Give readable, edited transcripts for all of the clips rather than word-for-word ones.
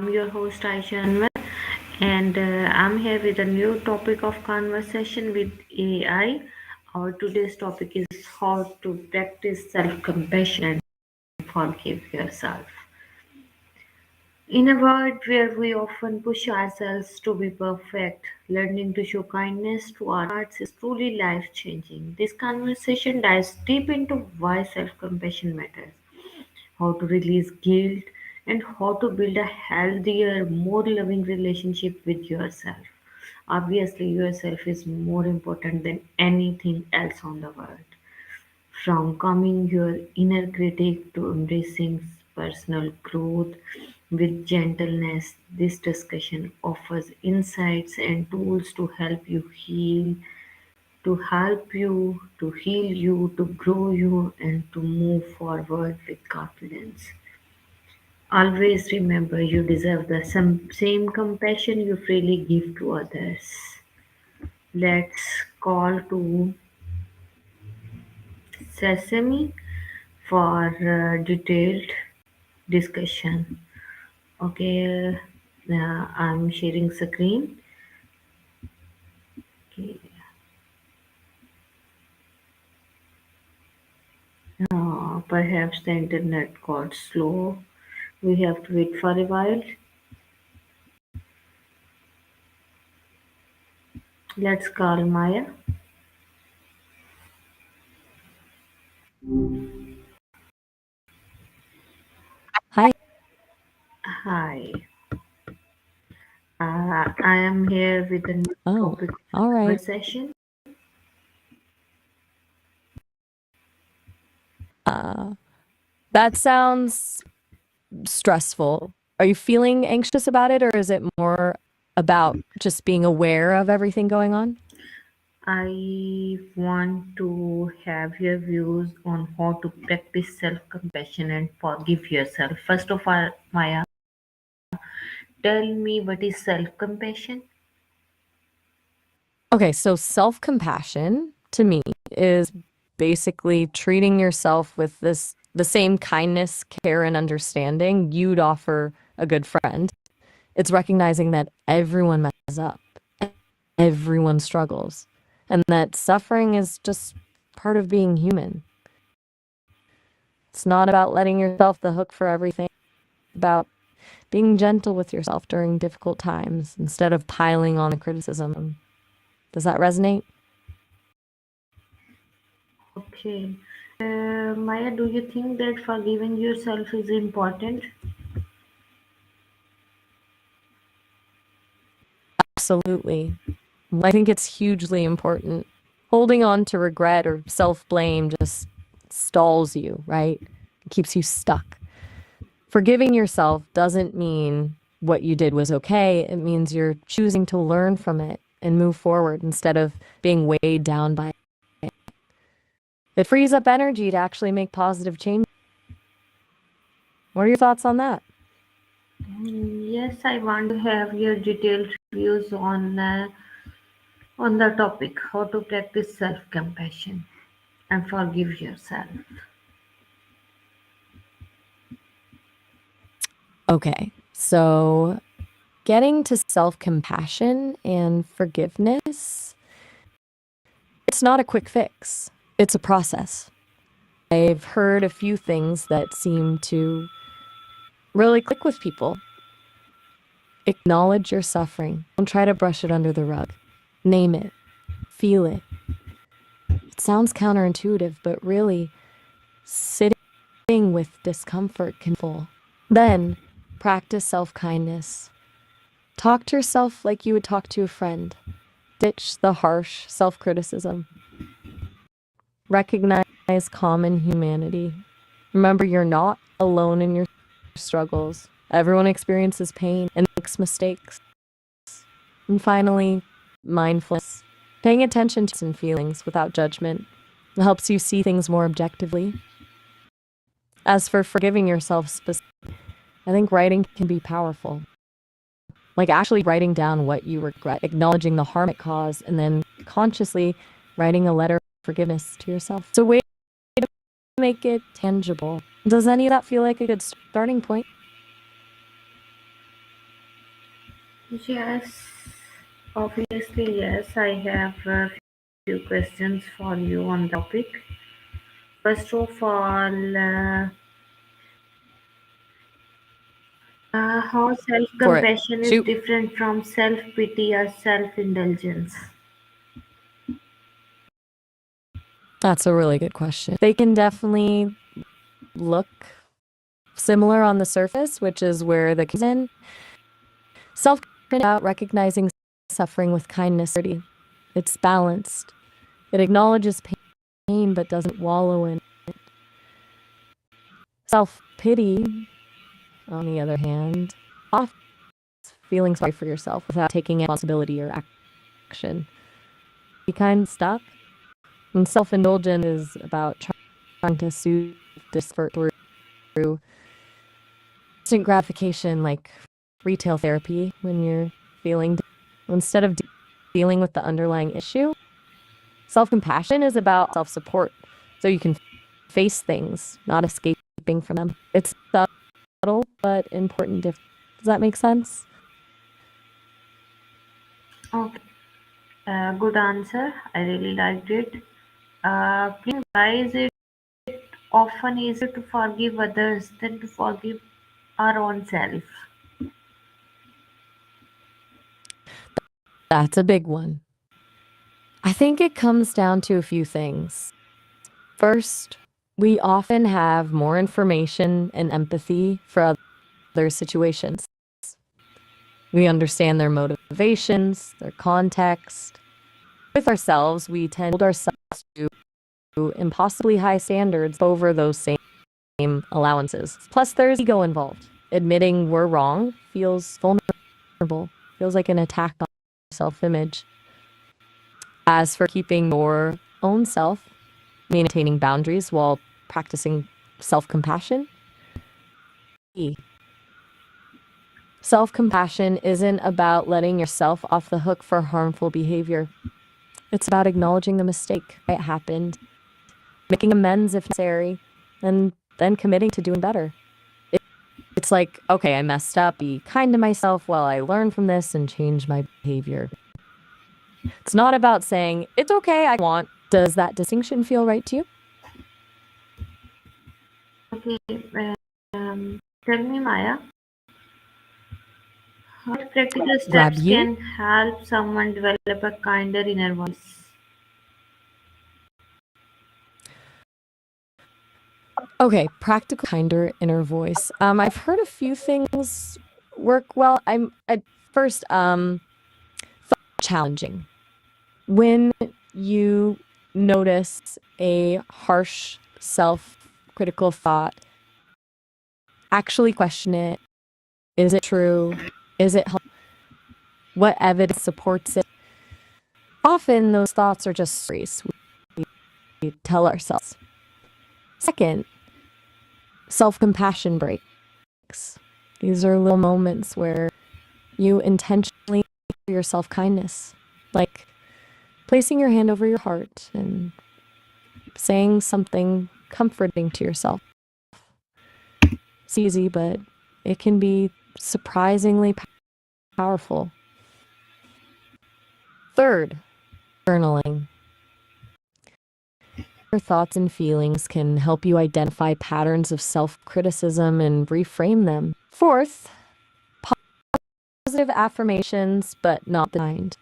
I'm your host Ayesha Anwar, and I'm here with a new topic of conversation with AI. Our today's topic is how to practice self-compassion and forgive yourself. In a world where we often push ourselves to be perfect, learning to show kindness to our hearts is truly life-changing. This conversation dives deep into why self-compassion matters, how to release guilt, and how to build a healthier, more loving relationship with yourself. Obviously, yourself is more important than anything else on the world. From calming your inner critic to embracing personal growth with gentleness, this discussion offers insights and tools to help you heal, to heal you, to grow you, and to move forward with confidence. Always remember you deserve the same compassion you freely give to others. Let's call to Sesame for detailed discussion. Okay, I'm sharing screen. Okay. Perhaps the internet got slow. We have to wait for a while. Let's call Maya. Hi. Hi. I am here with a new Oh, topic all of right. conversation. Uh, that sounds stressful. Are you feeling anxious about it, or is it more about just being aware of everything going on? I want to have your views on how to practice self-compassion and forgive yourself. First of all, Maya, tell me what is self-compassion? Okay, so self-compassion to me is basically treating yourself with the same kindness, care, and understanding you'd offer a good friend. It's recognizing that everyone messes up, everyone struggles, and that suffering is just part of being human. It's not about letting yourself the hook for everything, it's about being gentle with yourself during difficult times instead of piling on the criticism. Does that resonate? Okay. Maya, do you think that forgiving yourself is important? Absolutely. I think it's hugely important. Holding on to regret or self blame just stalls you, right? It keeps you stuck. Forgiving yourself doesn't mean what you did was okay. It means you're choosing to learn from it and move forward instead of being weighed down by it. It frees up energy to actually make positive change. What are your thoughts on that? Yes, I want to have your detailed views on the topic how to practice self-compassion and forgive yourself. Okay, so getting to self compassion and forgiveness, it's not a quick fix, it's a process. I've heard a few things that seem to really click with people. Acknowledge your suffering, don't try to brush it under the rug. Name it, feel it. It sounds counterintuitive, but really, sitting with discomfort can full. Then, practice self kindness. Talk to yourself like you would talk to a friend. Ditch the harsh self criticism. Recognize common humanity. Remember, you're not alone in your struggles. Everyone experiences pain and makes mistakes. And finally, mindfulness. Paying attention to and feelings without judgment helps you see things more objectively. As for forgiving yourself specifically, I think writing can be powerful. Like actually writing down what you regret, acknowledging the harm it caused, and then consciously writing a letter of forgiveness to yourself. It's a way to make it tangible. Does any of that feel like a good starting point? Yes, obviously, yes. I have a few questions for you on the topic. First of all, how self For it. compassion is Shoot. different from self pity or self indulgence. That's a really good question. They can definitely look similar on the surface, which is where the comes in. Self about recognizing suffering with kindness. It's balanced. It acknowledges pain but doesn't wallow in it. Self pity, on the other hand, often feeling sorry for yourself without taking responsibility or action. Be kind stuck. And self indulgence is about trying to soothe discomfort through instant gratification, like retail therapy when you're feeling. Instead of dealing with the underlying issue, self compassion is about self support. So you can face things, not escaping from them. It's subtle but important. Does that make sense? Okay, good answer. I really liked it. Please, why is it often easier to forgive others than to forgive our own self? That's a big one. I think it comes down to a few things. First, we often have more information and empathy for other situations. We understand their motivations, their context. With ourselves, we tend to hold ourselves to impossibly high standards over those same allowances. Plus, there's ego involved. Admitting we're wrong feels vulnerable, feels like an attack on self image. As for keeping your own self, maintaining boundaries while practicing self compassion, self compassion isn't about letting yourself off the hook for harmful behavior. It's about acknowledging the mistake. It happened, making amends if necessary, and then committing to doing better. It's like, okay, I messed up, be kind to myself while I learn from this and change my behavior. It's not about saying, it's okay, I want. Does that distinction feel right to you? Okay, tell me, Maya, what practical Grab steps you? can help someone develop a kinder inner voice? Okay, practical, kinder inner voice. I've heard a few things work well. I'm at first challenging. When you notice a harsh self-critical thought, actually question it. Is it true? Is it what evidence supports it? Often those thoughts are just stories we tell ourselves. Second, self-compassion breaks. These are little moments where you intentionally for your self-kindness, like placing your hand over your heart and saying something comforting to yourself. It's easy, but it can be surprisingly powerful. Third, journaling. Your thoughts and feelings can help you identify patterns of self-criticism and reframe them. Fourth, positive affirmations, but not the kind.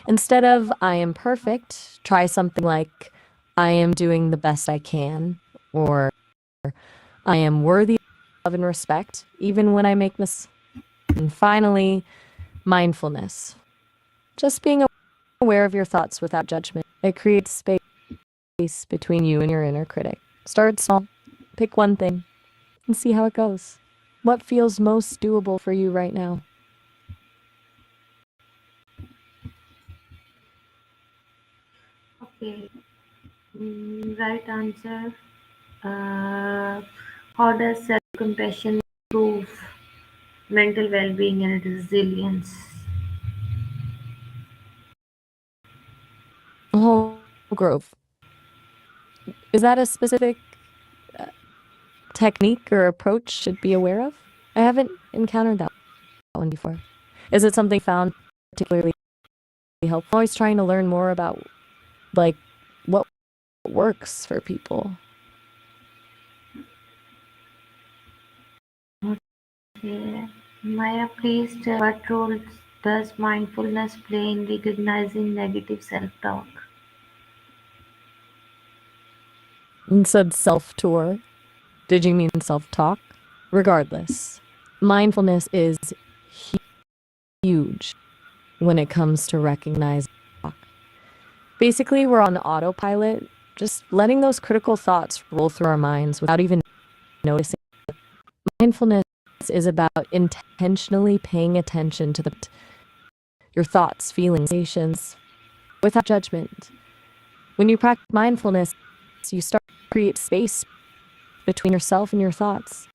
Instead of I am perfect, try something like I am doing the best I can, or I am worthy of love and respect, even when I make mistakes. And finally, mindfulness. Just being aware of your thoughts without judgment. It creates space between you and your inner critic. Start small, pick one thing, and see how it goes. What feels most doable for you right now? Okay, right answer. Uh, how does self-compassion improve mental well-being and resilience? Whole grove. Is that a specific uh, technique or approach should be aware of? I haven't encountered that one before. Is it something you found particularly helpful? I'm always trying to learn more about like what works for people. Okay. Maya, please tell what role does mindfulness play in recognizing negative self-talk? And said self-tour. Did you mean self-talk? Regardless, mindfulness is huge when it comes to recognizing talk. Basically, we're on autopilot, just letting those critical thoughts roll through our minds without even noticing. Mindfulness is about intentionally paying attention to your thoughts, feelings, sensations, without judgment. When you practice mindfulness, you start to create space between yourself and your thoughts.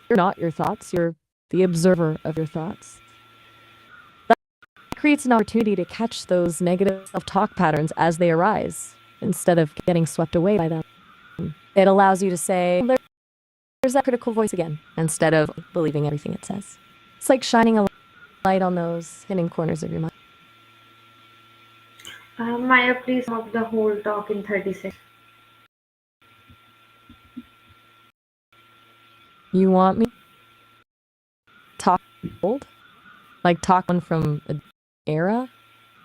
You're not your thoughts, you're the observer of your thoughts. That creates an opportunity to catch those negative self-talk patterns as they arise instead of getting swept away by them. It allows you to say, there's that critical voice again, instead of believing everything it says. It's like shining a light on those hidden corners of your mind. Maya, please sum up the whole talk in 30 seconds. You want me to talk old? Like talk one from an era?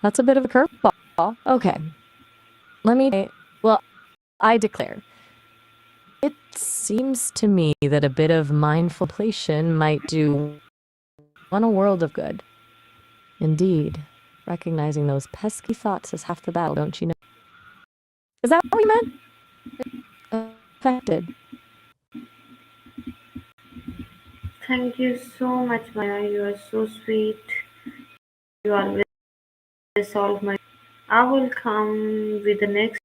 That's a bit of a curveball. Okay. Let me, well, I declare. It seems to me that a bit of mindful contemplation might do one a world of good. Indeed, recognizing those pesky thoughts is half the battle, don't you know? Is that what we meant? Affected. Thank you so much, Maya. You are so sweet. You always solve my. I will come with the next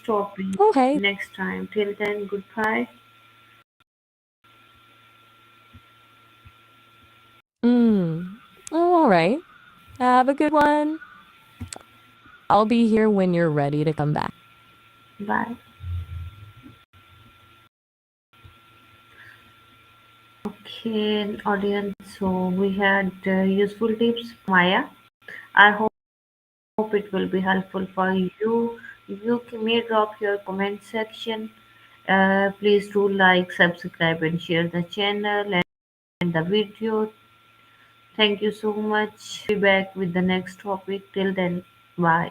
topic Okay. next time. Till then, goodbye. Oh, all right. Have a good one. I'll be here when you're ready to come back. Bye. Okay, audience. So we had useful tips, Maya. I hope it will be helpful for you. May drop your comment section. Please do like, subscribe, and share the channel and the video. Thank you so much. Be back with the next topic. Till then, bye.